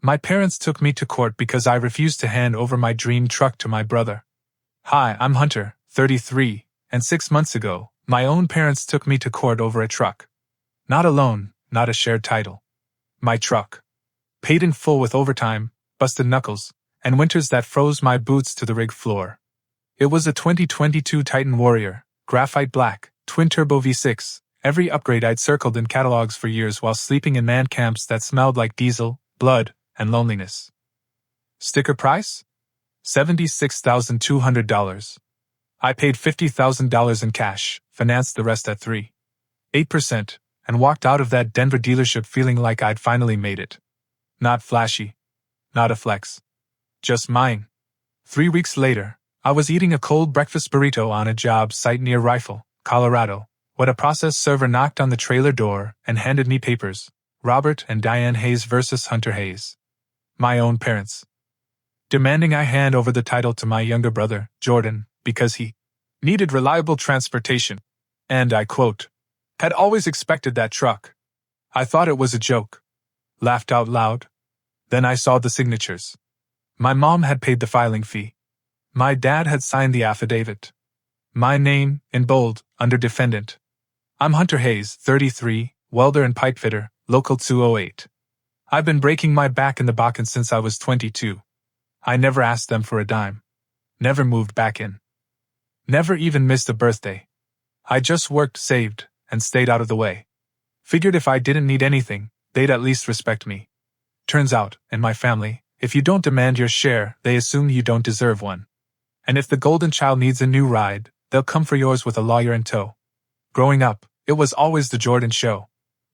My parents took me to court because I refused to hand over my dream truck to my brother. Hi, I'm Hunter, 33, and 6 months ago, my own parents took me to court over a truck. Not a loan, not a shared title. My truck. Paid in full with overtime, busted knuckles, and winters that froze my boots to the rig floor. It was a 2022 Titan Warrior, graphite black, twin-turbo V6, every upgrade I'd circled in catalogs for years while sleeping in man camps that smelled like diesel, blood, and loneliness. Sticker price? $76,200. I paid $50,000 in cash, financed the rest at 3.8%, and walked out of that Denver dealership feeling like I'd finally made it. Not flashy. Not a flex. Just mine. 3 weeks later, I was eating a cold breakfast burrito on a job site near Rifle, Colorado, when a process server knocked on the trailer door and handed me papers. Robert and Diane Hayes versus Hunter Hayes. My own parents. Demanding I hand over the title to my younger brother, Jordan, because he needed reliable transportation. And I quote, had always expected that truck. I thought it was a joke. Laughed out loud. Then I saw the signatures. My mom had paid the filing fee. My dad had signed the affidavit. My name, in bold, under defendant. I'm Hunter Hayes, 33, welder and pipefitter, local 208. I've been breaking my back in the Bakken since I was 22. I never asked them for a dime. Never moved back in. Never even missed a birthday. I just worked, saved, and stayed out of the way. Figured if I didn't need anything, they'd at least respect me. Turns out, in my family, if you don't demand your share, they assume you don't deserve one. And if the golden child needs a new ride, they'll come for yours with a lawyer in tow. Growing up, it was always the Jordan show.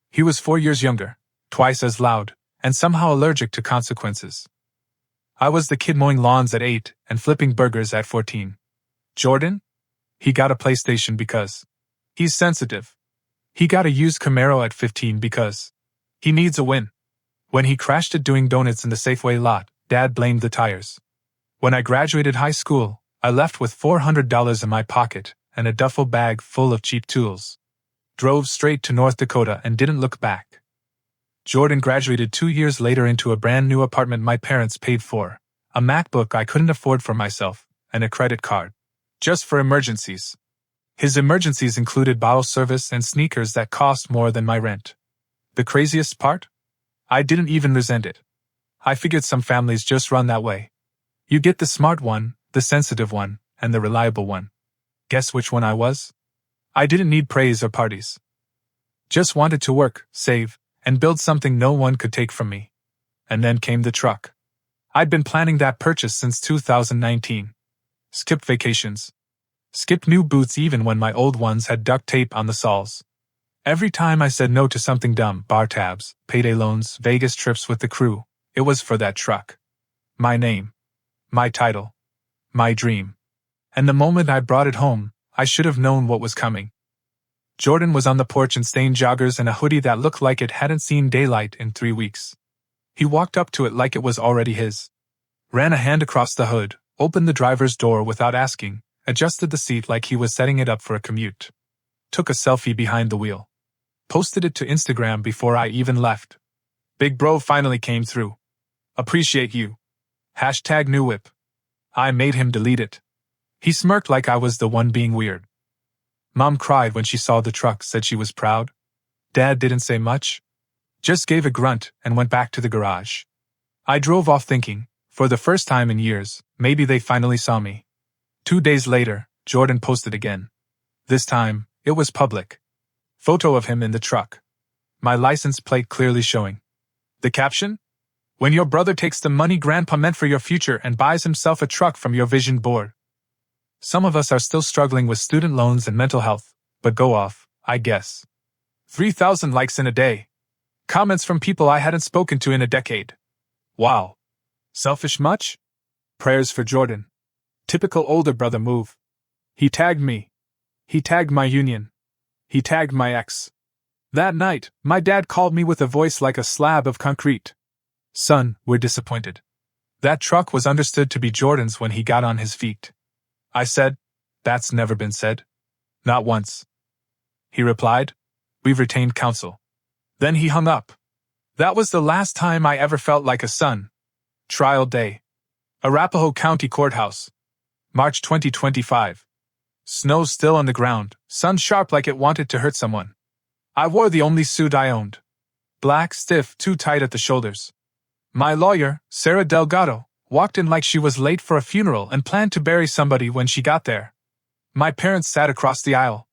He was 4 years younger, twice as loud, and somehow allergic to consequences. I was the kid mowing lawns at 8 and flipping burgers at 14. Jordan? He got a PlayStation because he's sensitive. He got a used Camaro at 15 because he needs a win. When he crashed it doing donuts in the Safeway lot, Dad blamed the tires. When I graduated high school, I left with $400 in my pocket and a duffel bag full of cheap tools. Drove straight to North Dakota and didn't look back. Jordan graduated 2 years later into a brand new apartment my parents paid for, a MacBook I couldn't afford for myself, and a credit card. Just for emergencies. His emergencies included bottle service and sneakers that cost more than my rent. The craziest part? I didn't even resent it. I figured some families just run that way. You get the smart one, the sensitive one, and the reliable one. Guess which one I was? I didn't need praise or parties. Just wanted to work, save, and build something no one could take from me. And then came the truck. I'd been planning that purchase since 2019. Skipped vacations. Skipped new boots even when my old ones had duct tape on the soles. Every time I said no to something dumb, bar tabs, payday loans, Vegas trips with the crew, it was for that truck. My name. My title. My dream. And the moment I brought it home, I should have known what was coming. Jordan was on the porch in stained joggers and a hoodie that looked like it hadn't seen daylight in 3 weeks. He walked up to it like it was already his. Ran a hand across the hood, opened the driver's door without asking, adjusted the seat like he was setting it up for a commute. Took a selfie behind the wheel. Posted it to Instagram before I even left. Big bro finally came through. Appreciate you. Hashtag new whip. I made him delete it. He smirked like I was the one being weird. Mom cried when she saw the truck, said she was proud. Dad didn't say much. Just gave a grunt and went back to the garage. I drove off thinking, for the first time in years, maybe they finally saw me. 2 days later, Jordan posted again. This time, it was public. Photo of him in the truck. My license plate clearly showing. The caption? When your brother takes the money grandpa meant for your future and buys himself a truck from your vision board. Some of us are still struggling with student loans and mental health, but go off, I guess. 3,000 likes in a day. Comments from people I hadn't spoken to in a decade. Wow. Selfish much? Prayers for Jordan. Typical older brother move. He tagged me. He tagged my union. He tagged my ex. That night, my dad called me with a voice like a slab of concrete. Son, we're disappointed. That truck was understood to be Jordan's when he got on his feet. I said, that's never been said. Not once. He replied, we've retained counsel. Then he hung up. That was the last time I ever felt like a son. Trial day. Arapahoe County Courthouse. March 2025. Snow still on the ground, sun sharp like it wanted to hurt someone. I wore the only suit I owned. Black, stiff, too tight at the shoulders. My lawyer, Sarah Delgado, walked in like she was late for a funeral and planned to bury somebody when she got there. My parents sat across the aisle.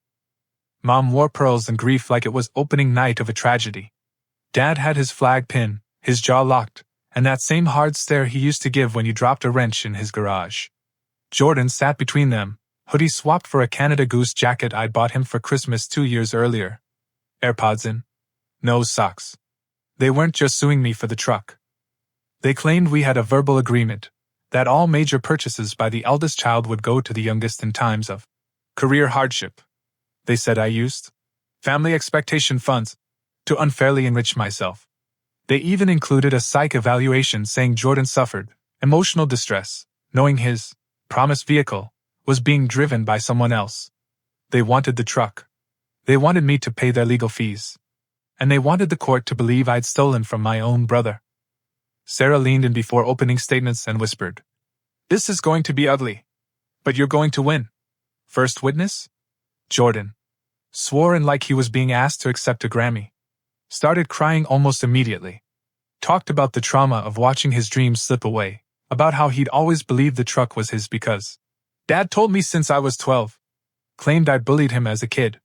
Mom wore pearls and grief like it was opening night of a tragedy. Dad had his flag pin, his jaw locked, and that same hard stare he used to give when you dropped a wrench in his garage. Jordan sat between them, hoodie swapped for a Canada Goose jacket I'd bought him for Christmas 2 years earlier. AirPods in. No socks. They weren't just suing me for the truck. They claimed we had a verbal agreement that all major purchases by the eldest child would go to the youngest in times of career hardship. They said I used family expectation funds to unfairly enrich myself. They even included a psych evaluation saying Jordan suffered emotional distress, knowing his promised vehicle was being driven by someone else. They wanted the truck. They wanted me to pay their legal fees. And they wanted the court to believe I'd stolen from my own brother. Sarah leaned in before opening statements and whispered, "This is going to be ugly. But you're going to win." First witness? Jordan. Swore in like he was being asked to accept a Grammy. Started crying almost immediately. Talked about the trauma of watching his dreams slip away, about how he'd always believed the truck was his because Dad told me since I was 12. Claimed I bullied him as a kid.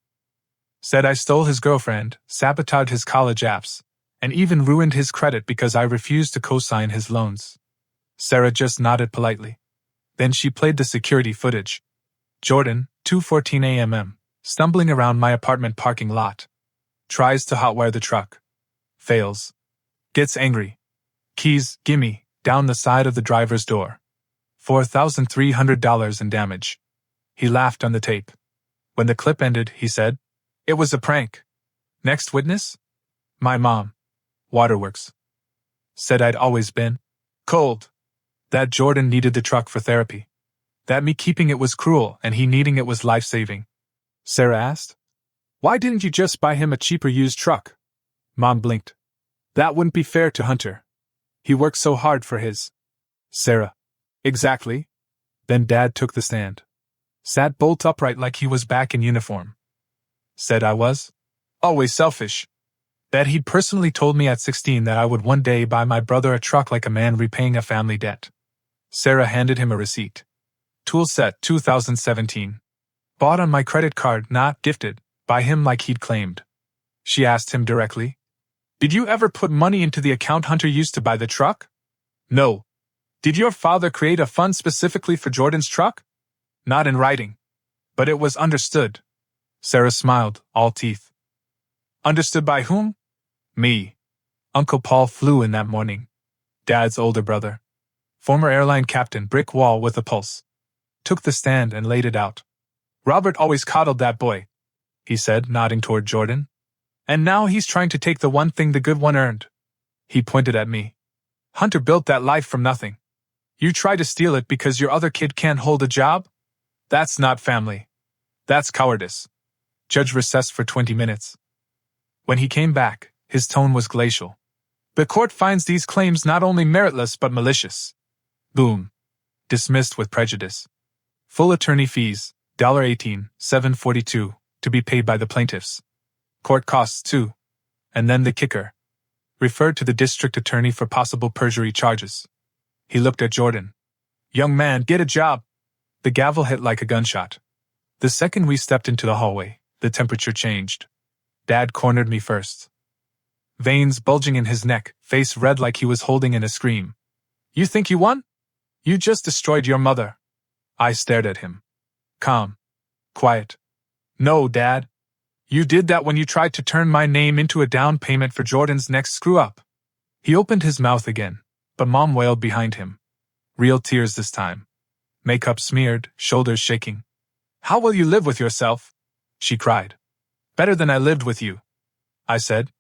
Said I stole his girlfriend, sabotaged his college apps, and even ruined his credit because I refused to co-sign his loans. Sarah just nodded politely. Then she played the security footage. Jordan, 2:14 a.m., stumbling around my apartment parking lot. Tries to hotwire the truck. Fails. Gets angry. Keys, gimme, down the side of the driver's door. $4,300 in damage. He laughed on the tape. When the clip ended, he said, "It was a prank." Next witness? My mom. Waterworks. Said I'd always been cold. That Jordan needed the truck for therapy. That me keeping it was cruel and he needing it was life-saving. Sarah asked, "Why didn't you just buy him a cheaper used truck?" Mom blinked. "That wouldn't be fair to Hunter. He worked so hard for his." Sarah. "Exactly." Then Dad took the stand. Sat bolt upright like he was back in uniform. Said I was always selfish. That he'd personally told me at 16 that I would one day buy my brother a truck like a man repaying a family debt. Sarah handed him a receipt. Tool set 2017. Bought on my credit card, not gifted, by him like he'd claimed. She asked him directly, "Did you ever put money into the account Hunter used to buy the truck?" "No." "Did your father create a fund specifically for Jordan's truck?" "Not in writing. But it was understood." Sarah smiled, all teeth. "Understood by whom?" "Me. Uncle Paul flew in that morning. Dad's older brother. Former airline captain, brick wall with a pulse. Took the stand and laid it out. Robert always coddled that boy," he said, nodding toward Jordan. "And now he's trying to take the one thing the good one earned." He pointed at me. "Hunter built that life from nothing. You try to steal it because your other kid can't hold a job? That's not family. That's cowardice." Judge recessed for 20 minutes. When he came back, his tone was glacial. "The court finds these claims not only meritless but malicious." Boom. Dismissed with prejudice. Full attorney fees, $18, $742, to be paid by the plaintiffs. Court costs too. And then the kicker. Referred to the district attorney for possible perjury charges. He looked at Jordan. "Young man, get a job." The gavel hit like a gunshot. The second we stepped into the hallway, the temperature changed. Dad cornered me first. Veins bulging in his neck, face red like he was holding in a scream. "You think you won? You just destroyed your mother." I stared at him. Calm. Quiet. "No, Dad. You did that when you tried to turn my name into a down payment for Jordan's next screw-up." He opened his mouth again, but Mom wailed behind him. Real tears this time. Makeup smeared, shoulders shaking. "How will you live with yourself?" she cried. "Better than I lived with you," I said.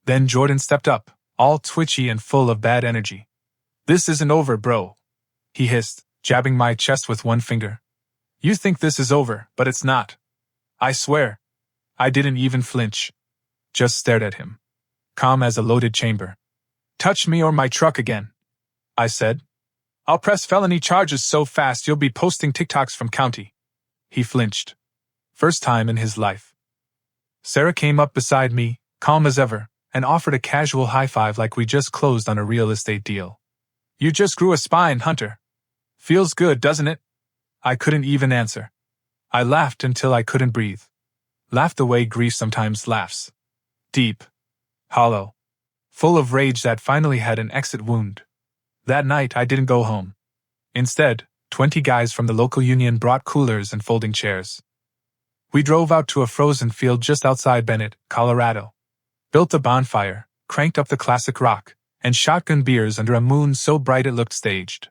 Then Jordan stepped up, all twitchy and full of bad energy. "This isn't over, bro," he hissed, jabbing my chest with one finger. "You think this is over, but it's not. I swear." I didn't even flinch. Just stared at him. calm as a loaded chamber. "Touch me or my truck again," I said. "I'll press felony charges so fast you'll be posting TikToks from county." He flinched. First time in his life. Sarah came up beside me, calm as ever, and offered a casual high five like we just closed on a real estate deal. "You just grew a spine, Hunter. Feels good, doesn't it?" I couldn't even answer. I laughed until I couldn't breathe. Laughed the way grief sometimes laughs. Deep. Hollow. Full of rage that finally had an exit wound. That night I didn't go home. Instead, 20 guys from the local union brought coolers and folding chairs. We drove out to a frozen field just outside Bennett, Colorado. Built a bonfire, cranked up the classic rock, and shotgun beers under a moon so bright it looked staged.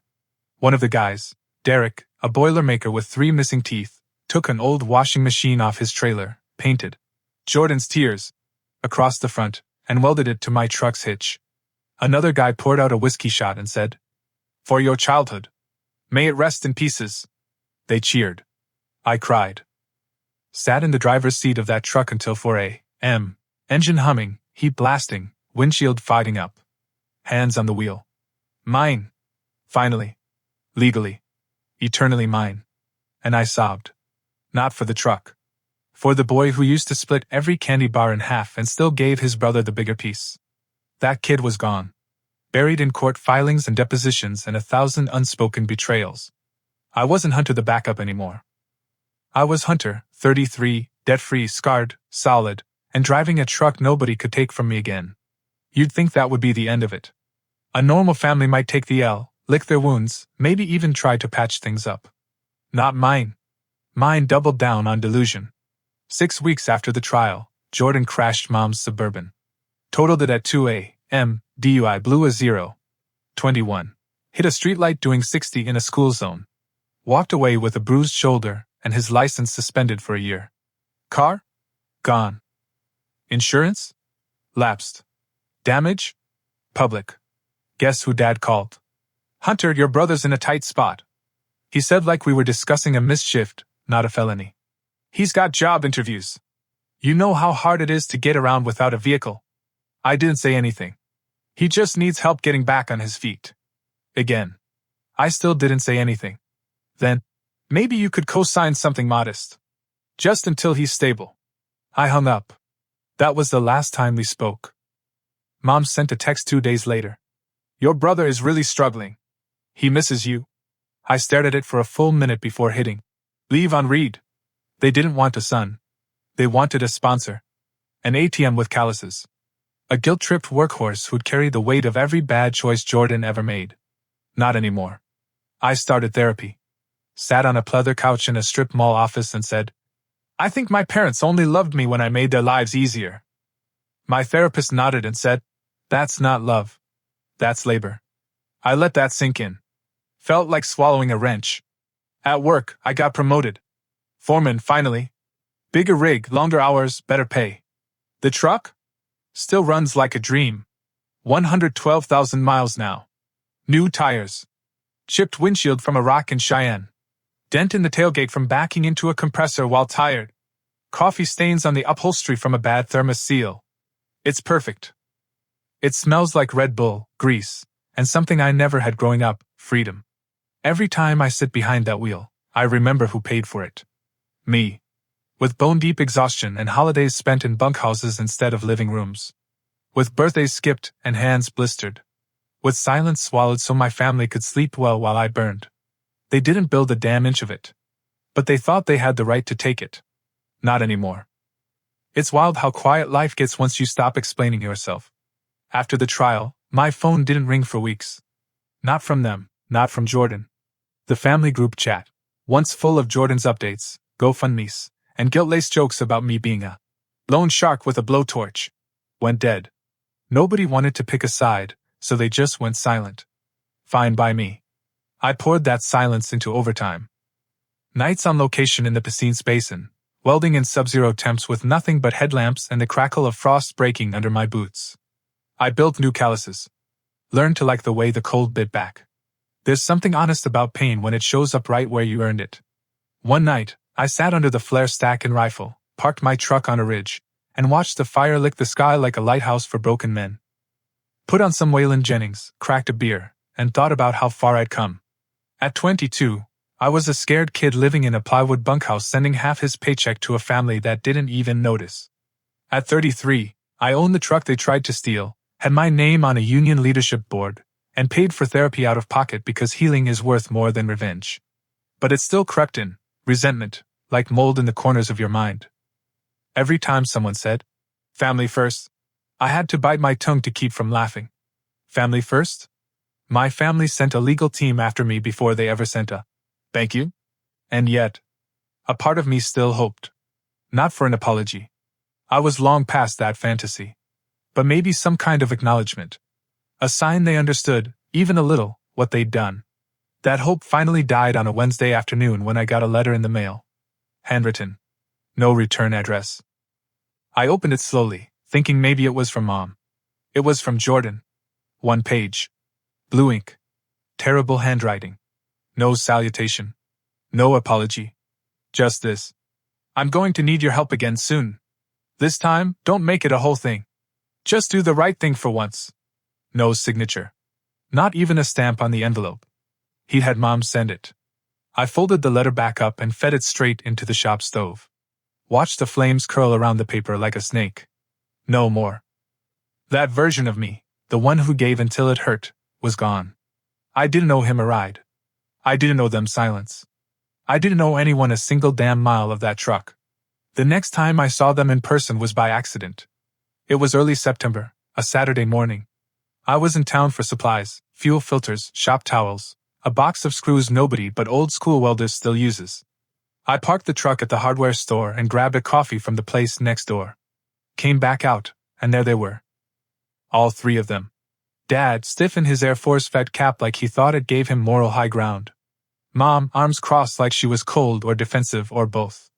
One of the guys, Derek, a boilermaker with 3 missing teeth, took an old washing machine off his trailer, painted "Jordan's Tears" across the front, and welded it to my truck's hitch. Another guy poured out a whiskey shot and said, "For your childhood. May it rest in pieces." They cheered. I cried. Sat in the driver's seat of that truck until 4 a.m. Engine humming, heat blasting, windshield fogging up. Hands on the wheel. Mine. Finally. Legally. Eternally mine. And I sobbed. Not for the truck. For the boy who used to split every candy bar in half and still gave his brother the bigger piece. That kid was gone. Buried in court filings and depositions and 1,000 unspoken betrayals. I wasn't Hunter the backup anymore. I was Hunter, 33, debt-free, scarred, solid, and driving a truck nobody could take from me again. You'd think that would be the end of it. A normal family might take the L, lick their wounds, maybe even try to patch things up. Not mine. Mine doubled down on delusion. 6 weeks after the trial, Jordan crashed Mom's Suburban. Totaled it at 2 a.m., DUI, blew a 0.21. Hit a streetlight doing 60 in a school zone. Walked away with a bruised shoulder and his license suspended for a year. Car? Gone. Insurance? Lapsed. Damage? Public. Guess who Dad called? "Hunter, your brother's in a tight spot." He said like we were discussing a missed shift, not a felony. "He's got job interviews. You know how hard it is to get around without a vehicle." I didn't say anything. "He just needs help getting back on his feet." Again. I still didn't say anything. Then, "Maybe you could co-sign something modest. Just until he's stable." I hung up. That was the last time we spoke. Mom sent a text 2 days later. "Your brother is really struggling. He misses you." I stared at it for a full minute before hitting leave on read. They didn't want a son. They wanted a sponsor. An ATM with calluses. A guilt-tripped workhorse who'd carry the weight of every bad choice Jordan ever made. Not anymore. I started therapy. Sat on a pleather couch in a strip mall office and said, "I think my parents only loved me when I made their lives easier." My therapist nodded and said, "That's not love. That's labor." I let that sink in. Felt like swallowing a wrench. At work, I got promoted. Foreman, finally. Bigger rig, longer hours, better pay. The truck? Still runs like a dream. 112,000 miles now. New tires. Chipped windshield from a rock in Cheyenne. Dent in the tailgate from backing into a compressor while tired. Coffee stains on the upholstery from a bad thermos seal. It's perfect. It smells like Red Bull, grease, and something I never had growing up, freedom. Every time I sit behind that wheel, I remember who paid for it. Me. With bone-deep exhaustion and holidays spent in bunkhouses instead of living rooms. With birthdays skipped and hands blistered. With silence swallowed so my family could sleep well while I burned. They didn't build a damn inch of it. But they thought they had the right to take it. Not anymore. It's wild how quiet life gets once you stop explaining yourself. After the trial, my phone didn't ring for weeks. Not from them, not from Jordan. The family group chat, once full of Jordan's updates, GoFundMes, and guilt-laced jokes about me being a lone shark with a blowtorch, went dead. Nobody wanted to pick a side, so they just went silent. Fine by me. I poured that silence into overtime. Nights on location in the Pacines Basin, welding in sub-zero temps with nothing but headlamps and the crackle of frost breaking under my boots. I built new calluses. Learned to like the way the cold bit back. There's something honest about pain when it shows up right where you earned it. One night, I sat under the flare stack and rifle, parked my truck on a ridge, and watched the fire lick the sky like a lighthouse for broken men. Put on some Waylon Jennings, cracked a beer, and thought about how far I'd come. At 22, I was a scared kid living in a plywood bunkhouse sending half his paycheck to a family that didn't even notice. At 33, I owned the truck they tried to steal, had my name on a union leadership board, and paid for therapy out of pocket because healing is worth more than revenge. But it still crept in, resentment, like mold in the corners of your mind. Every time someone said, "Family first," I had to bite my tongue to keep from laughing. Family first? My family sent a legal team after me before they ever sent a "thank you." And yet, a part of me still hoped. Not for an apology. I was long past that fantasy. But maybe some kind of acknowledgement. A sign they understood, even a little, what they'd done. That hope finally died on a Wednesday afternoon when I got a letter in the mail. Handwritten. No return address. I opened it slowly, thinking maybe it was from Mom. It was from Jordan. 1 page. Blue ink. Terrible handwriting. No salutation. No apology. Just this. "I'm going to need your help again soon. This time, don't make it a whole thing. Just do the right thing for once." No signature. Not even a stamp on the envelope. He had Mom send it. I folded the letter back up and fed it straight into the shop stove. Watched the flames curl around the paper like a snake. No more. That version of me, the one who gave until it hurt, was gone. I didn't owe him a ride. I didn't owe them silence. I didn't owe anyone a single damn mile of that truck. The next time I saw them in person was by accident. It was early September, a Saturday morning. I was in town for supplies, fuel filters, shop towels, a box of screws nobody but old school welders still uses. I parked the truck at the hardware store and grabbed a coffee from the place next door. Came back out, and there they were. All 3 of them. Dad, stiff in his Air Force fed cap like he thought it gave him moral high ground. Mom, arms crossed like she was cold or defensive or both.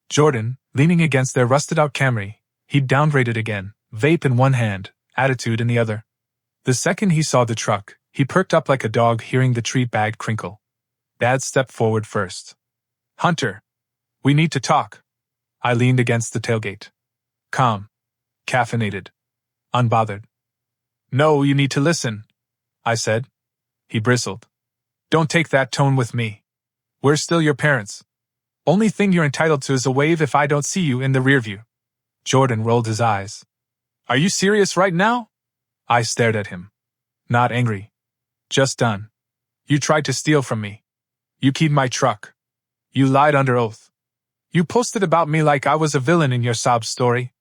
Jordan, leaning against their rusted-out Camry, he'd downrated again, vape in one hand, attitude in the other. The second he saw the truck, he perked up like a dog hearing the treat bag crinkle. Dad stepped forward first. "Hunter, we need to talk." I leaned against the tailgate. Calm. Caffeinated. Unbothered. "No, you need to listen," I said. He bristled. "Don't take that tone with me. We're still your parents. Only thing you're entitled to is a wave if I don't see you in the rearview." Jordan rolled his eyes. "Are you serious right now?" I stared at him. Not angry. Just done. "You tried to steal from me. You keyed my truck. You lied under oath. You posted about me like I was a villain in your sob story.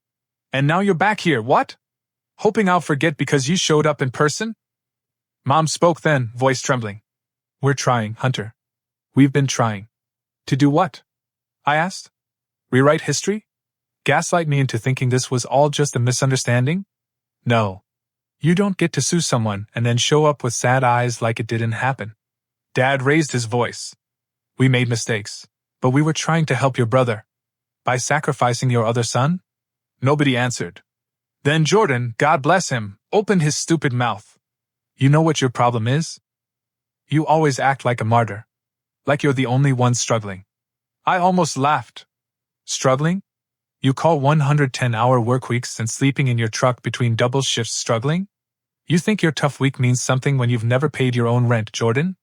And now you're back here, what? Hoping I'll forget because you showed up in person?" Mom spoke then, voice trembling. "We're trying, Hunter. We've been trying." "To do what?" I asked. "Rewrite history? Gaslight me into thinking this was all just a misunderstanding? No. You don't get to sue someone and then show up with sad eyes like it didn't happen." Dad raised his voice. "We made mistakes, but we were trying to help your brother. By sacrificing your other son?" Nobody answered. Then Jordan, God bless him, opened his stupid mouth. "You know what your problem is? You always act like a martyr. Like you're the only one struggling." I almost laughed. "Struggling? You call 110-hour work weeks and sleeping in your truck between double shifts struggling? You think your tough week means something when you've never paid your own rent, Jordan?"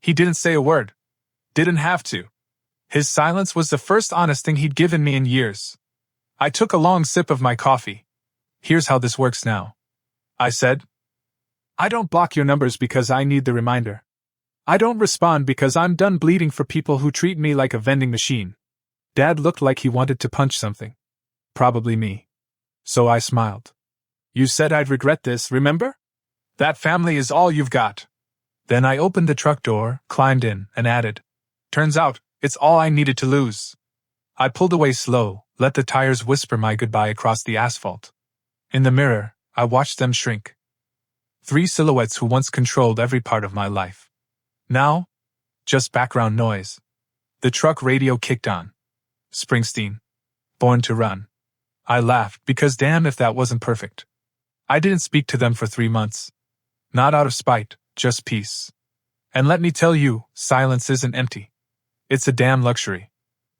He didn't say a word. Didn't have to. His silence was the first honest thing he'd given me in years. I took a long sip of my coffee. "Here's how this works now," I said. "I don't block your numbers because I need the reminder. I don't respond because I'm done bleeding for people who treat me like a vending machine." Dad looked like he wanted to punch something. Probably me. So I smiled. "You said I'd regret this, remember? That family is all you've got." Then I opened the truck door, climbed in, and added, "Turns out, it's all I needed to lose." I pulled away slow, let the tires whisper my goodbye across the asphalt. In the mirror, I watched them shrink. 3 silhouettes who once controlled every part of my life. Now, just background noise. The truck radio kicked on. Springsteen. Born to Run. I laughed because damn if that wasn't perfect. I didn't speak to them for 3 months. Not out of spite, just peace. And let me tell you, silence isn't empty. It's a damn luxury.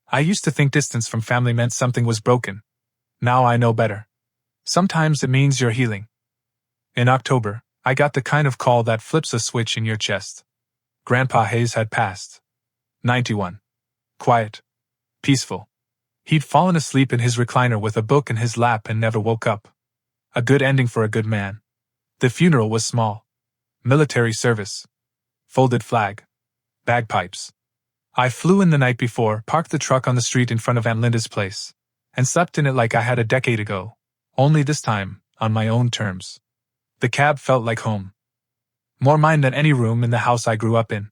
I used to think distance from family meant something was broken. Now I know better. Sometimes it means you're healing. In October, I got the kind of call that flips a switch in your chest. Grandpa Hayes had passed. 91. Quiet. Peaceful. He'd fallen asleep in his recliner with a book in his lap and never woke up. A good ending for a good man. The funeral was small. Military service. Folded flag. Bagpipes. I flew in the night before, parked the truck on the street in front of Aunt Linda's place, and slept in it like I had a decade ago, only this time, on my own terms. The cab felt like home. More mine than any room in the house I grew up in.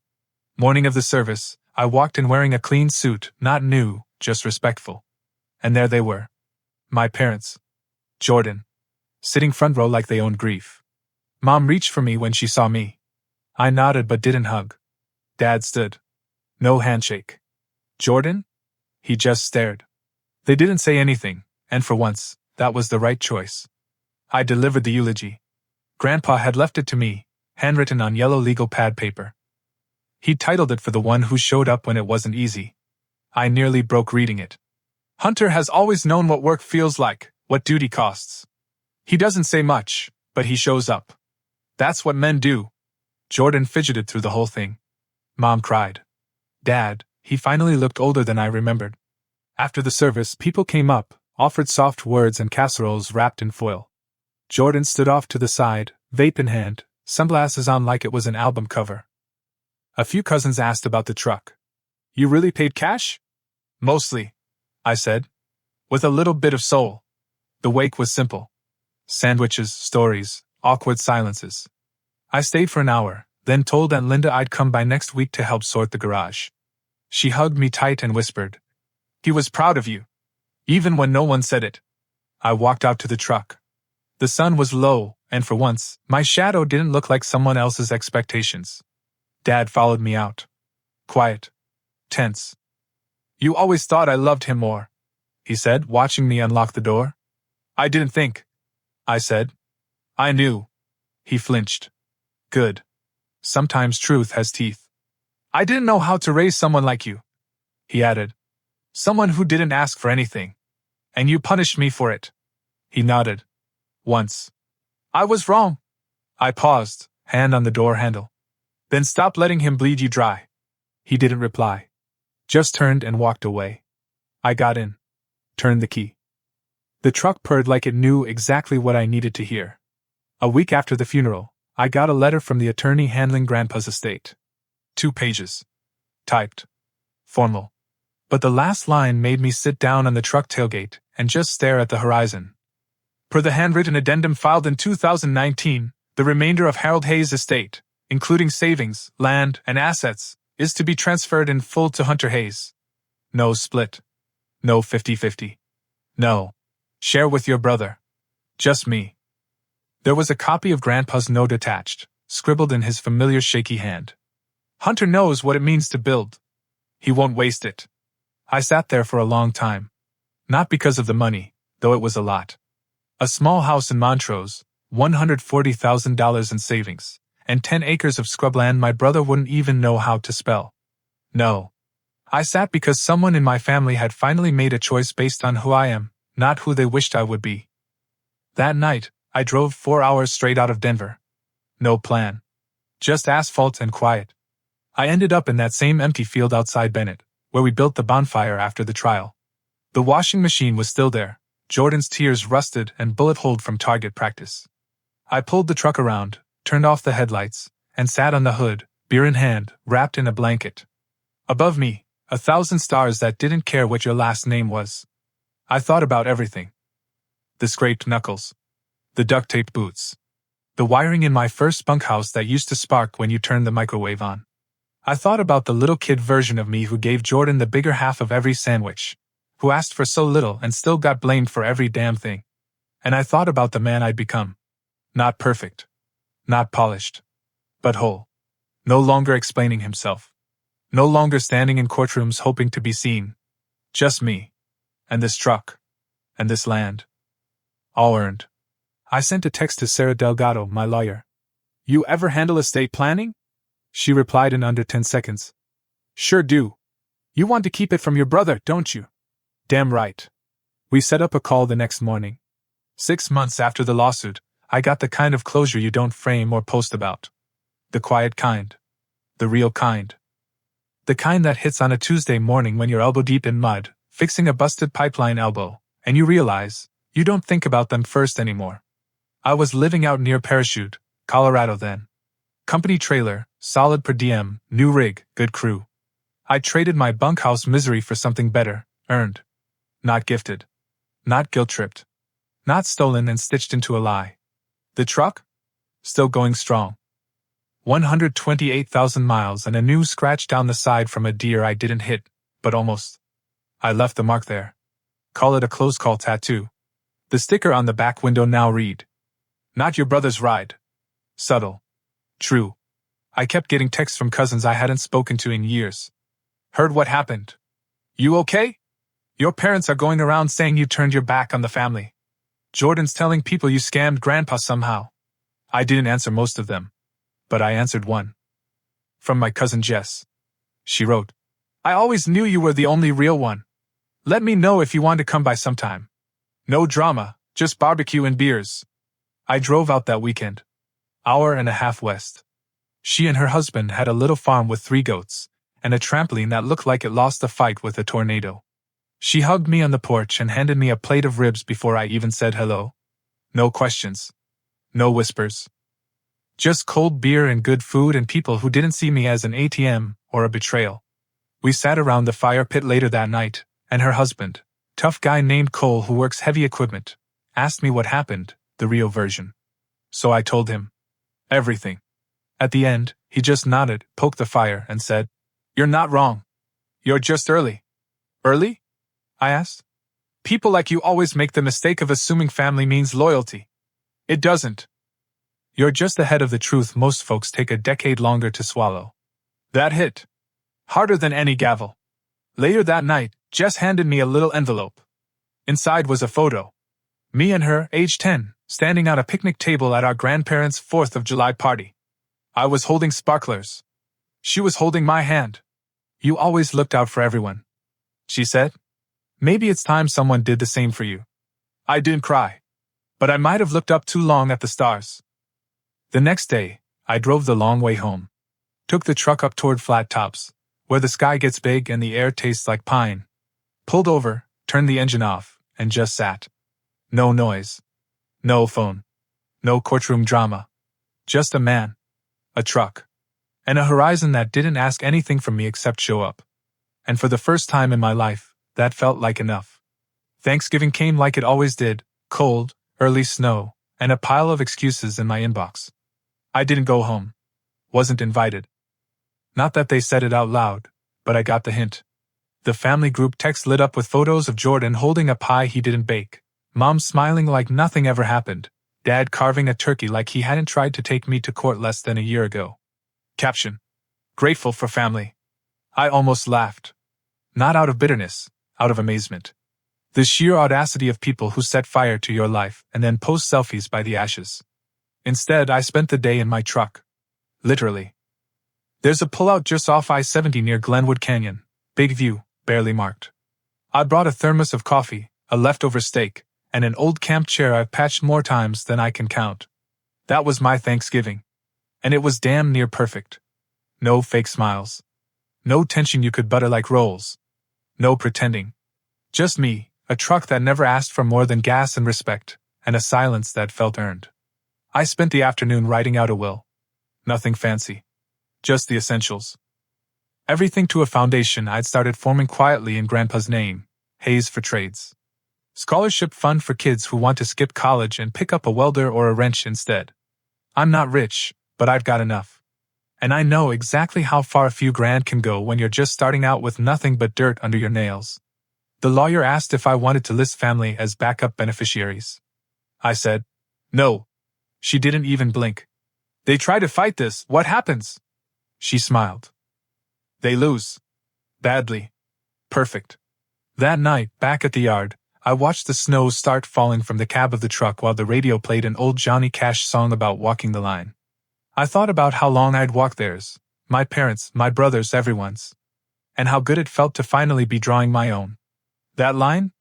Morning of the service, I walked in wearing a clean suit, not new, just respectful. And there they were. My parents. Jordan. Sitting front row like they owned grief. Mom reached for me when she saw me. I nodded but didn't hug. Dad stood. No handshake. Jordan? He just stared. They didn't say anything, and for once, that was the right choice. I delivered the eulogy. Grandpa had left it to me, handwritten on yellow legal pad paper. He'd titled it for the one who showed up when it wasn't easy. I nearly broke reading it. Hunter has always known what work feels like, what duty costs. He doesn't say much, but he shows up. That's what men do. Jordan fidgeted through the whole thing. Mom cried. Dad, he finally looked older than I remembered. After the service, people came up, offered soft words and casseroles wrapped in foil. Jordan stood off to the side, vape in hand, sunglasses on like it was an album cover. A few cousins asked about the truck. You really paid cash? Mostly, I said. With a little bit of soul. The wake was simple. Sandwiches, stories, awkward silences. I stayed for an hour, then told Aunt Linda I'd come by next week to help sort the garage. She hugged me tight and whispered, he was proud of you. Even when no one said it. I walked out to the truck. The sun was low, and for once, my shadow didn't look like someone else's expectations. Dad followed me out. Quiet. Tense. You always thought I loved him more, he said, watching me unlock the door. I didn't think, I said. I knew. He flinched. Good. Sometimes truth has teeth. I didn't know how to raise someone like you, he added. Someone who didn't ask for anything. And you punished me for it. He nodded. Once. I was wrong. I paused, hand on the door handle. Then stop letting him bleed you dry. He didn't reply. Just turned and walked away. I got in. Turned the key. The truck purred like it knew exactly what I needed to hear. A week after the funeral, I got a letter from the attorney handling Grandpa's estate. 2 pages. Typed. Formal. But the last line made me sit down on the truck tailgate and just stare at the horizon. Per the handwritten addendum filed in 2019, the remainder of Harold Hayes' estate, including savings, land, and assets, is to be transferred in full to Hunter Hayes. No split. No 50-50. No. Share with your brother. Just me. There was a copy of Grandpa's note attached, scribbled in his familiar shaky hand. Hunter knows what it means to build. He won't waste it. I sat there for a long time. Not because of the money, though it was a lot. A small house in Montrose, $140,000 in savings, and 10 acres of scrubland my brother wouldn't even know how to spell. No. I sat because someone in my family had finally made a choice based on who I am, not who they wished I would be. That night, I drove 4 hours straight out of Denver. No plan. Just asphalt and quiet. I ended up in that same empty field outside Bennett, where we built the bonfire after the trial. The washing machine was still there, Jordan's tears rusted and bullet-holed from target practice. I pulled the truck around, turned off the headlights, and sat on the hood, beer in hand, wrapped in a blanket. Above me, 1,000 stars that didn't care what your last name was. I thought about everything. The scraped knuckles. The duct-taped boots. The wiring in my first bunkhouse that used to spark when you turned the microwave on. I thought about the little kid version of me who gave Jordan the bigger half of every sandwich, who asked for so little and still got blamed for every damn thing. And I thought about the man I'd become. Not perfect. Not polished. But whole. No longer explaining himself. No longer standing in courtrooms hoping to be seen. Just me. And this truck. And this land. All earned. I sent a text to Sarah Delgado, my lawyer. You ever handle estate planning? She replied in under 10 seconds. Sure do. You want to keep it from your brother, don't you? Damn right. We set up a call the next morning. 6 months after the lawsuit, I got the kind of closure you don't frame or post about. The quiet kind. The real kind. The kind that hits on a Tuesday morning when you're elbow deep in mud, fixing a busted pipeline elbow, and you realize you don't think about them first anymore. I was living out near Parachute, Colorado then. Company trailer, solid per diem, new rig, good crew. I traded my bunkhouse misery for something better, earned. Not gifted. Not guilt-tripped. Not stolen and stitched into a lie. The truck? Still going strong. 128,000 miles and a new scratch down the side from a deer I didn't hit, but almost. I left the mark there. Call it a close call tattoo. The sticker on the back window now read, "Not your brother's ride." Subtle. True. I kept getting texts from cousins I hadn't spoken to in years. "Heard what happened. You okay? Your parents are going around saying you turned your back on the family. Jordan's telling people you scammed Grandpa somehow." I didn't answer most of them, but I answered one. From my cousin Jess. She wrote, "I always knew you were the only real one. Let me know if you want to come by sometime. No drama, just barbecue and beers." I drove out that weekend. Hour and a half west. She and her husband had a little farm with 3 goats, and a trampoline that looked like it lost a fight with a tornado. She hugged me on the porch and handed me a plate of ribs before I even said hello. No questions. No whispers. Just cold beer and good food and people who didn't see me as an ATM or a betrayal. We sat around the fire pit later that night, and her husband, tough guy named Cole who works heavy equipment, asked me what happened, the real version. So I told him. Everything. At the end, he just nodded, poked the fire, and said, "You're not wrong. You're just early." "Early?" I asked. "People like you always make the mistake of assuming family means loyalty. It doesn't. You're just ahead of the truth most folks take a decade longer to swallow." That hit. Harder than any gavel. Later that night, Jess handed me a little envelope. Inside was a photo. Me and her, age 10, standing at a picnic table at our grandparents' 4th of July party. I was holding sparklers. She was holding my hand. "You always looked out for everyone," she said. "Maybe it's time someone did the same for you." I didn't cry, but I might have looked up too long at the stars. The next day, I drove the long way home. Took the truck up toward Flat Tops, where the sky gets big and the air tastes like pine. Pulled over, turned the engine off, and just sat. No noise. No phone. No courtroom drama. Just a man. A truck. And a horizon that didn't ask anything from me except show up. And for the first time in my life, that felt like enough. Thanksgiving came like it always did, cold, early snow, and a pile of excuses in my inbox. I didn't go home. Wasn't invited. Not that they said it out loud, but I got the hint. The family group text lit up with photos of Jordan holding a pie he didn't bake, Mom smiling like nothing ever happened, Dad carving a turkey like he hadn't tried to take me to court less than a year ago. Caption: "Grateful for family." I almost laughed. Not out of bitterness, out of amazement. The sheer audacity of people who set fire to your life and then post selfies by the ashes. Instead, I spent the day in my truck. Literally. There's a pullout just off I-70 near Glenwood Canyon. Big view, barely marked. I brought a thermos of coffee, a leftover steak, and an old camp chair I've patched more times than I can count. That was my Thanksgiving. And it was damn near perfect. No fake smiles. No tension you could butter like rolls. No pretending. Just me, a truck that never asked for more than gas and respect, and a silence that felt earned. I spent the afternoon writing out a will. Nothing fancy. Just the essentials. Everything to a foundation I'd started forming quietly in Grandpa's name, Hayes for Trades. Scholarship fund for kids who want to skip college and pick up a welder or a wrench instead. I'm not rich, but I've got enough. And I know exactly how far a few grand can go when you're just starting out with nothing but dirt under your nails. The lawyer asked if I wanted to list family as backup beneficiaries. I said, no. She didn't even blink. They try to fight this, what happens? She smiled. They lose. Badly. Perfect. That night, back at the yard, I watched the snow start falling from the cab of the truck while the radio played an old Johnny Cash song about walking the line. I thought about how long I'd walked theirs, my parents', my brothers', everyone's. And how good it felt to finally be drawing my own. That line?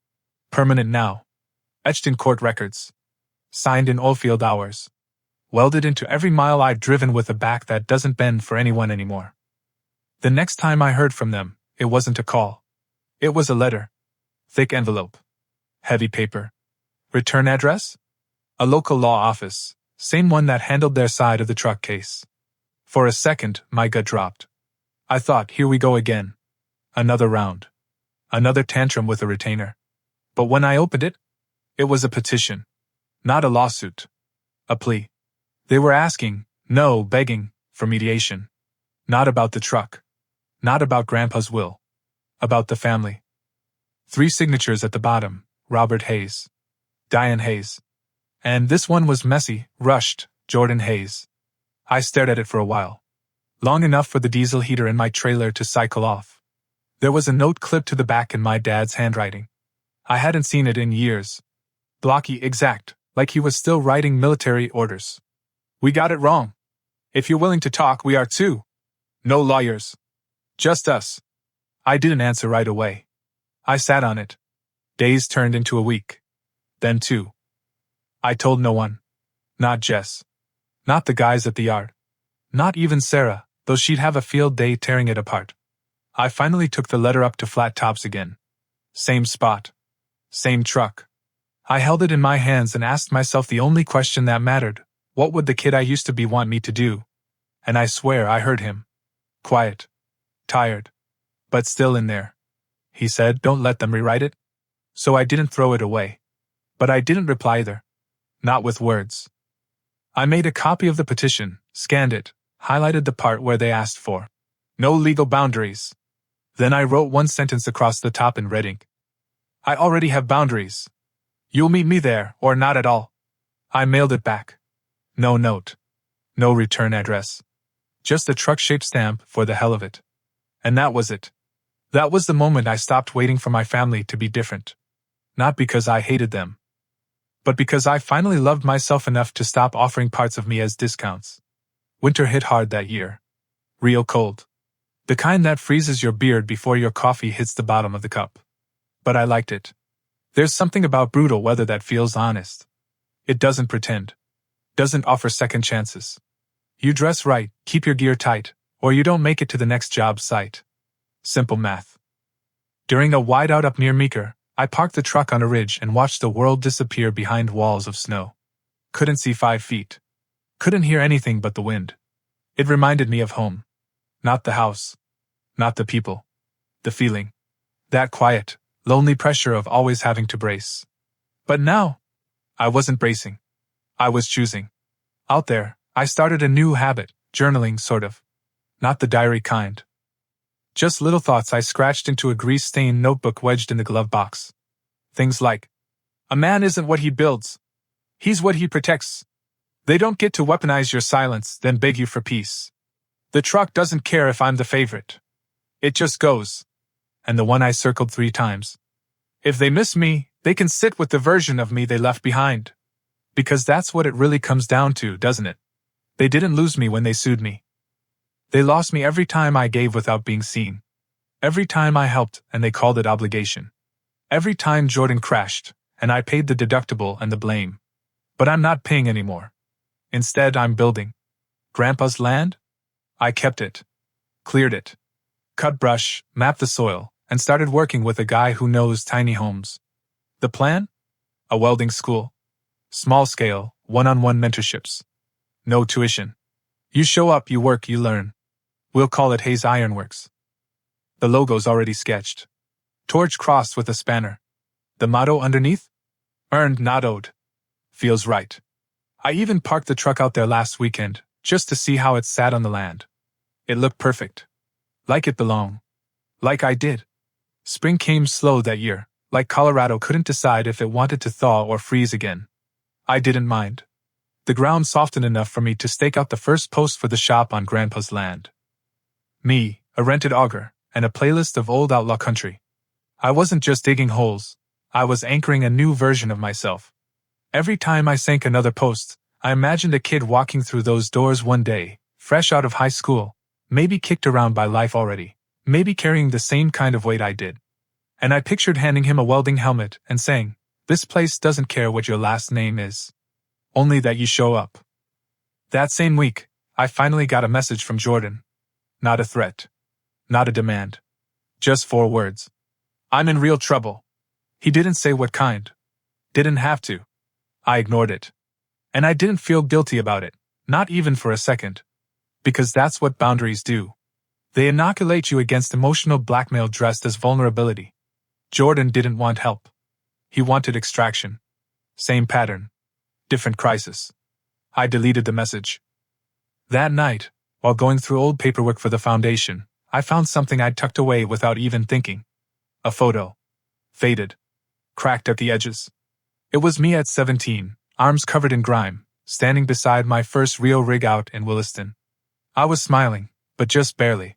Permanent now. Etched in court records. Signed in oilfield hours. Welded into every mile I'd driven with a back that doesn't bend for anyone anymore. The next time I heard from them, it wasn't a call. It was a letter. Thick envelope. Heavy paper. Return address? A local law office, same one that handled their side of the truck case. For a second, my gut dropped. I thought, here we go again. Another round. Another tantrum with a retainer. But when I opened it, it was a petition. Not a lawsuit. A plea. They were asking, no, begging, for mediation. Not about the truck. Not about Grandpa's will. About the family. 3 signatures at the bottom: Robert Hayes, Diane Hayes. And this one was messy, rushed, Jordan Hayes. I stared at it for a while. Long enough for the diesel heater in my trailer to cycle off. There was a note clipped to the back in my dad's handwriting. I hadn't seen it in years. Blocky, exact, like he was still writing military orders. We got it wrong. If you're willing to talk, we are too. No lawyers. Just us. I didn't answer right away. I sat on it. Days turned into a week. Then 2. I told no one. Not Jess. Not the guys at the yard. Not even Sarah, though she'd have a field day tearing it apart. I finally took the letter up to Flat Tops again. Same spot. Same truck. I held it in my hands and asked myself the only question that mattered. What would the kid I used to be want me to do? And I swear I heard him. Quiet. Tired. But still in there. He said, don't let them rewrite it. So I didn't throw it away. But I didn't reply either. Not with words. I made a copy of the petition, scanned it, highlighted the part where they asked for no legal boundaries. Then I wrote one sentence across the top in red ink. I already have boundaries. You'll meet me there, or not at all. I mailed it back. No note. No return address. Just a truck-shaped stamp for the hell of it. And that was it. That was the moment I stopped waiting for my family to be different. Not because I hated them, but because I finally loved myself enough to stop offering parts of me as discounts. Winter hit hard that year. Real cold. The kind that freezes your beard before your coffee hits the bottom of the cup. But I liked it. There's something about brutal weather that feels honest. It doesn't pretend. Doesn't offer second chances. You dress right, keep your gear tight, or you don't make it to the next job site. Simple math. During a whiteout up near Meeker, I parked the truck on a ridge and watched the world disappear behind walls of snow. Couldn't see 5 feet. Couldn't hear anything but the wind. It reminded me of home. Not the house. Not the people. The feeling. That quiet, lonely pressure of always having to brace. But now, I wasn't bracing. I was choosing. Out there, I started a new habit, journaling sort of. Not the diary kind. Just little thoughts I scratched into a grease-stained notebook wedged in the glove box. Things like, a man isn't what he builds. He's what he protects. They don't get to weaponize your silence, then beg you for peace. The truck doesn't care if I'm the favorite. It just goes. And the one I circled 3 times. If they miss me, they can sit with the version of me they left behind. Because that's what it really comes down to, doesn't it? They didn't lose me when they sued me. They lost me every time I gave without being seen. Every time I helped and they called it obligation. Every time Jordan crashed and I paid the deductible and the blame. But I'm not paying anymore. Instead, I'm building. Grandpa's land? I kept it. Cleared it. Cut brush, mapped the soil, and started working with a guy who knows tiny homes. The plan? A welding school. Small scale, one-on-one mentorships. No tuition. You show up, you work, you learn. We'll call it Hayes Ironworks. The logo's already sketched. Torch crossed with a spanner. The motto underneath? Earned, not owed. Feels right. I even parked the truck out there last weekend, just to see how it sat on the land. It looked perfect. Like it belonged. Like I did. Spring came slow that year, like Colorado couldn't decide if it wanted to thaw or freeze again. I didn't mind. The ground softened enough for me to stake out the first post for the shop on Grandpa's land. Me, a rented auger, and a playlist of old outlaw country. I wasn't just digging holes, I was anchoring a new version of myself. Every time I sank another post, I imagined a kid walking through those doors one day, fresh out of high school, maybe kicked around by life already, maybe carrying the same kind of weight I did. And I pictured handing him a welding helmet and saying, "This place doesn't care what your last name is. Only that you show up." That same week, I finally got a message from Jordan. Not a threat. Not a demand. Just 4 words. "I'm in real trouble." He didn't say what kind. Didn't have to. I ignored it. And I didn't feel guilty about it, not even for a second. Because that's what boundaries do. They inoculate you against emotional blackmail dressed as vulnerability. Jordan didn't want help. He wanted extraction. Same pattern. Different crisis. I deleted the message. That night, while going through old paperwork for the foundation, I found something I'd tucked away without even thinking. A photo. Faded. Cracked at the edges. It was me at 17, arms covered in grime, standing beside my first real rig out in Williston. I was smiling, but just barely.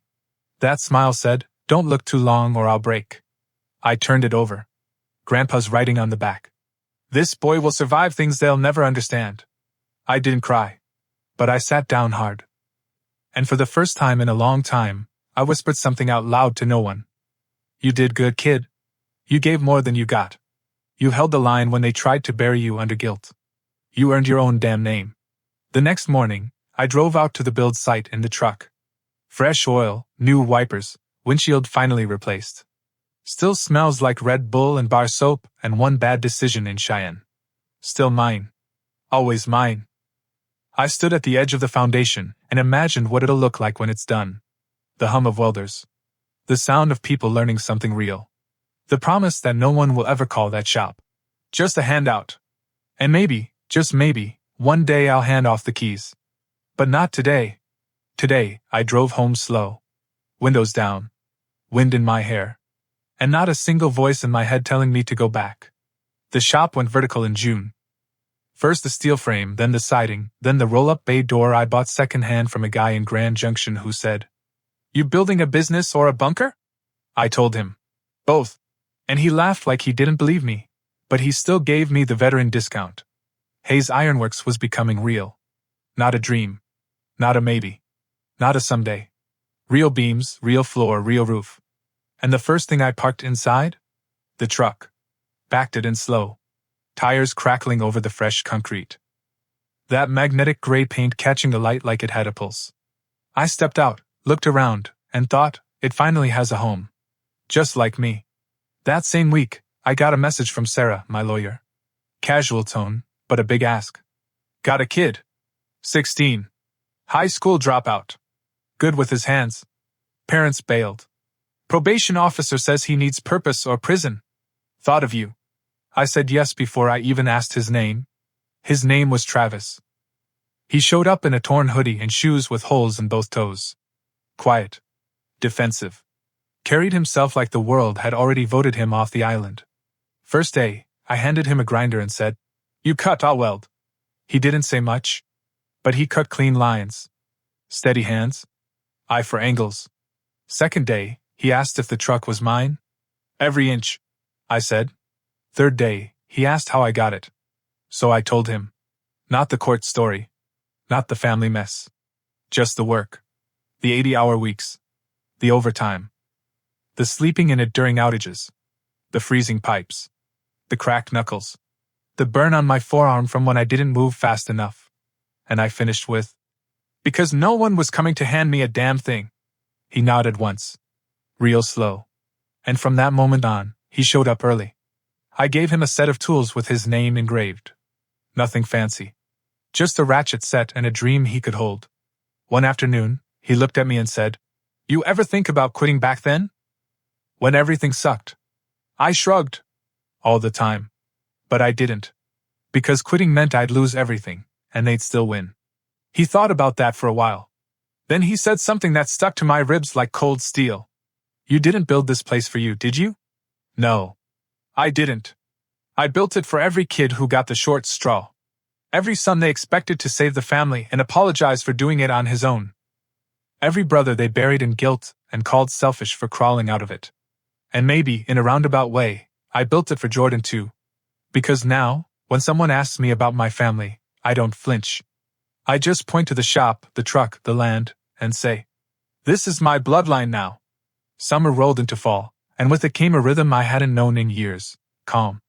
That smile said, "Don't look too long or I'll break." I turned it over. Grandpa's writing on the back. "This boy will survive things they'll never understand." I didn't cry. But I sat down hard. And for the first time in a long time, I whispered something out loud to no one. "You did good, kid. You gave more than you got. You held the line when they tried to bury you under guilt. You earned your own damn name." The next morning, I drove out to the build site in the truck. Fresh oil, new wipers, windshield finally replaced. Still smells like Red Bull and bar soap and one bad decision in Cheyenne. Still mine. Always mine. I stood at the edge of the foundation and imagined what it'll look like when it's done. The hum of welders. The sound of people learning something real. The promise that no one will ever call that shop. Just a handout. And maybe, just maybe, one day I'll hand off the keys. But not today. Today, I drove home slow. Windows down. Wind in my hair. And not a single voice in my head telling me to go back. The shop went vertical in June. First the steel frame, then the siding, then the roll-up bay door I bought secondhand from a guy in Grand Junction who said, "You building a business or a bunker?" I told him, "Both." And he laughed like he didn't believe me. But he still gave me the veteran discount. Hayes Ironworks was becoming real. Not a dream. Not a maybe. Not a someday. Real beams, real floor, real roof. And the first thing I parked inside? The truck. Backed it in slow. Tires crackling over the fresh concrete. That magnetic gray paint catching the light like it had a pulse. I stepped out, looked around, and thought, it finally has a home. Just like me. That same week, I got a message from Sarah, my lawyer. Casual tone, but a big ask. Got a kid. 16. High school dropout. Good with his hands. Parents bailed. Probation officer says he needs purpose or prison. Thought of you. I said yes before I even asked his name. His name was Travis. He showed up in a torn hoodie and shoes with holes in both toes. Quiet. Defensive. Carried himself like the world had already voted him off the island. First day, I handed him a grinder and said, "You cut, I'll weld." He didn't say much. But he cut clean lines. Steady hands. Eye for angles. Second day, he asked if the truck was mine. "Every inch," I said. Third day, he asked how I got it. So I told him. Not the court story. Not the family mess. Just the work. The 80-hour weeks. The overtime. The sleeping in it during outages. The freezing pipes. The cracked knuckles. The burn on my forearm from when I didn't move fast enough. And I finished with, "Because no one was coming to hand me a damn thing." He nodded once. Real slow. And from that moment on, he showed up early. I gave him a set of tools with his name engraved. Nothing fancy. Just a ratchet set and a dream he could hold. One afternoon, he looked at me and said, "You ever think about quitting back then? When everything sucked?" I shrugged. All the time. But I didn't. Because quitting meant I'd lose everything, and they'd still win. He thought about that for a while. Then he said something that stuck to my ribs like cold steel. "You didn't build this place for you, did you?" No. I didn't. I built it for every kid who got the short straw. Every son they expected to save the family and apologize for doing it on his own. Every brother they buried in guilt and called selfish for crawling out of it. And maybe, in a roundabout way, I built it for Jordan too. Because now, when someone asks me about my family, I don't flinch. I just point to the shop, the truck, the land, and say, "This is my bloodline now." Summer rolled into fall, and with it came a rhythm I hadn't known in years: calm.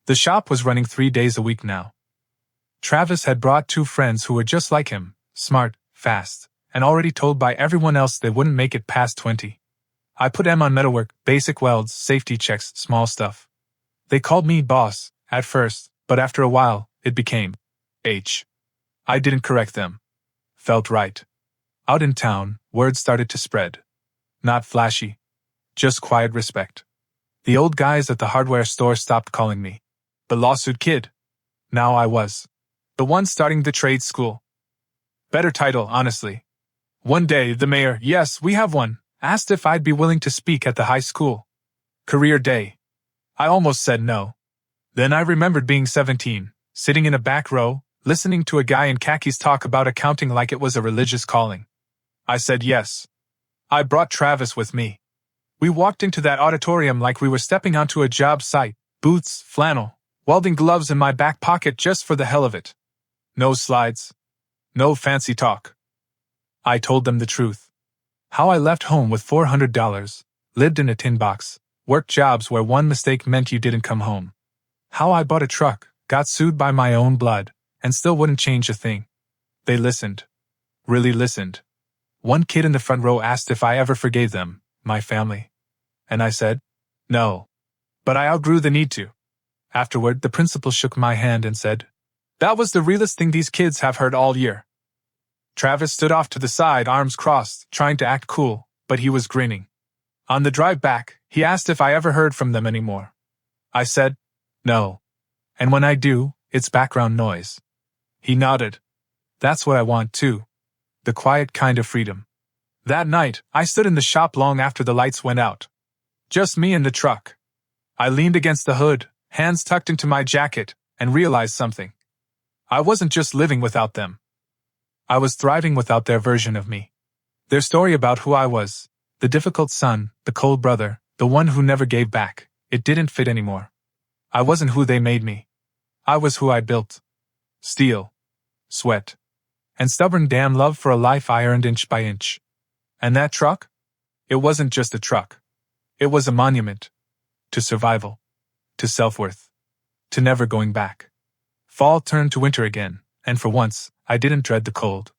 The shop was running 3 days a week now. Travis had brought 2 friends who were just like him, smart, fast, and already told by everyone else they wouldn't make it past 20. I put them on metalwork, basic welds, safety checks, small stuff. They called me boss, at first, but after a while, it became H. I didn't correct them. Felt right. Out in town, word started to spread. Not flashy. Just quiet respect. The old guys at the hardware store stopped calling me the lawsuit kid. Now I was the one starting the trade school. Better title, honestly. One day, the mayor, yes, we have one, asked if I'd be willing to speak at the high school career day. I almost said no. Then I remembered being 17, sitting in a back row, listening to a guy in khakis talk about accounting like it was a religious calling. I said yes. I brought Travis with me. We walked into that auditorium like we were stepping onto a job site, boots, flannel, welding gloves in my back pocket just for the hell of it. No slides. No fancy talk. I told them the truth. How I left home with $400, lived in a tin box, worked jobs where one mistake meant you didn't come home. How I bought a truck, got sued by my own blood, and still wouldn't change a thing. They listened. Really listened. One kid in the front row asked if I ever forgave them, my family. And I said, no. But I outgrew the need to. Afterward, the principal shook my hand and said, that was the realest thing these kids have heard all year. Travis stood off to the side, arms crossed, trying to act cool, but he was grinning. On the drive back, he asked if I ever heard from them anymore. I said, no. And when I do, it's background noise. He nodded. That's what I want too. The quiet kind of freedom. That night, I stood in the shop long after the lights went out. Just me and the truck. I leaned against the hood, hands tucked into my jacket, and realized something. I wasn't just living without them. I was thriving without their version of me. Their story about who I was, the difficult son, the cold brother, the one who never gave back, it didn't fit anymore. I wasn't who they made me. I was who I built. Steel, sweat, and stubborn damn love for a life I earned inch by inch. And that truck? It wasn't just a truck. It was a monument. To survival. To self-worth. To never going back. Fall turned to winter again, and for once, I didn't dread the cold.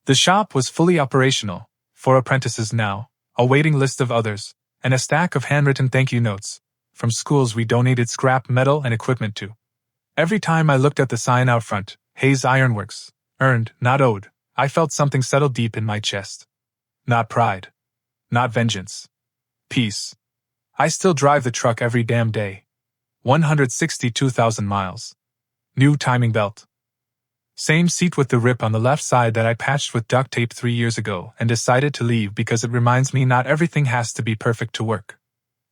The shop was fully operational, 4 apprentices now, a waiting list of others, and a stack of handwritten thank you notes, from schools we donated scrap metal and equipment to. Every time I looked at the sign out front, Hayes Ironworks, earned, not owed, I felt something settle deep in my chest. Not pride. Not vengeance. Peace. I still drive the truck every damn day. 162,000 miles. New timing belt. Same seat with the rip on the left side that I patched with duct tape 3 years ago and decided to leave because it reminds me not everything has to be perfect to work.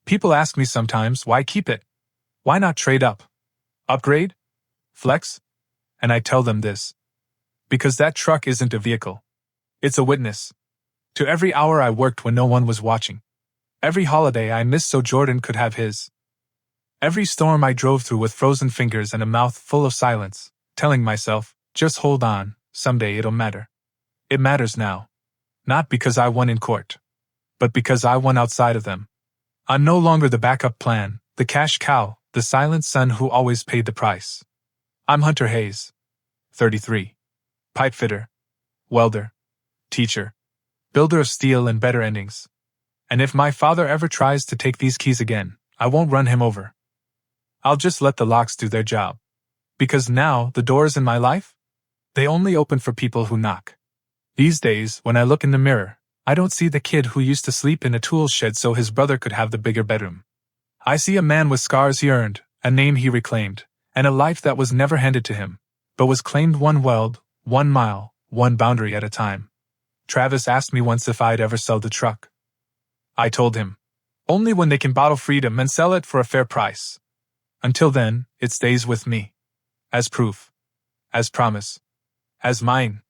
People ask me sometimes, why keep it? Why not trade up? Upgrade? Flex? And I tell them this. Because that truck isn't a vehicle. It's a witness. To every hour I worked when no one was watching. Every holiday I missed so Jordan could have his. Every storm I drove through with frozen fingers and a mouth full of silence, telling myself, just hold on, someday it'll matter. It matters now. Not because I won in court. But because I won outside of them. I'm no longer the backup plan, the cash cow, the silent son who always paid the price. I'm Hunter Hayes. 33. Pipe fitter. Welder. Teacher. Builder of steel and better endings. And if my father ever tries to take these keys again, I won't run him over. I'll just let the locks do their job. Because now, the doors in my life? They only open for people who knock. These days, when I look in the mirror, I don't see the kid who used to sleep in a tool shed so his brother could have the bigger bedroom. I see a man with scars he earned, a name he reclaimed, and a life that was never handed to him, but was claimed one weld, 1 mile, 1 boundary at a time. Travis asked me once if I'd ever sell the truck. I told him, only when they can bottle freedom and sell it for a fair price. Until then, it stays with me. As proof. As promise. As mine.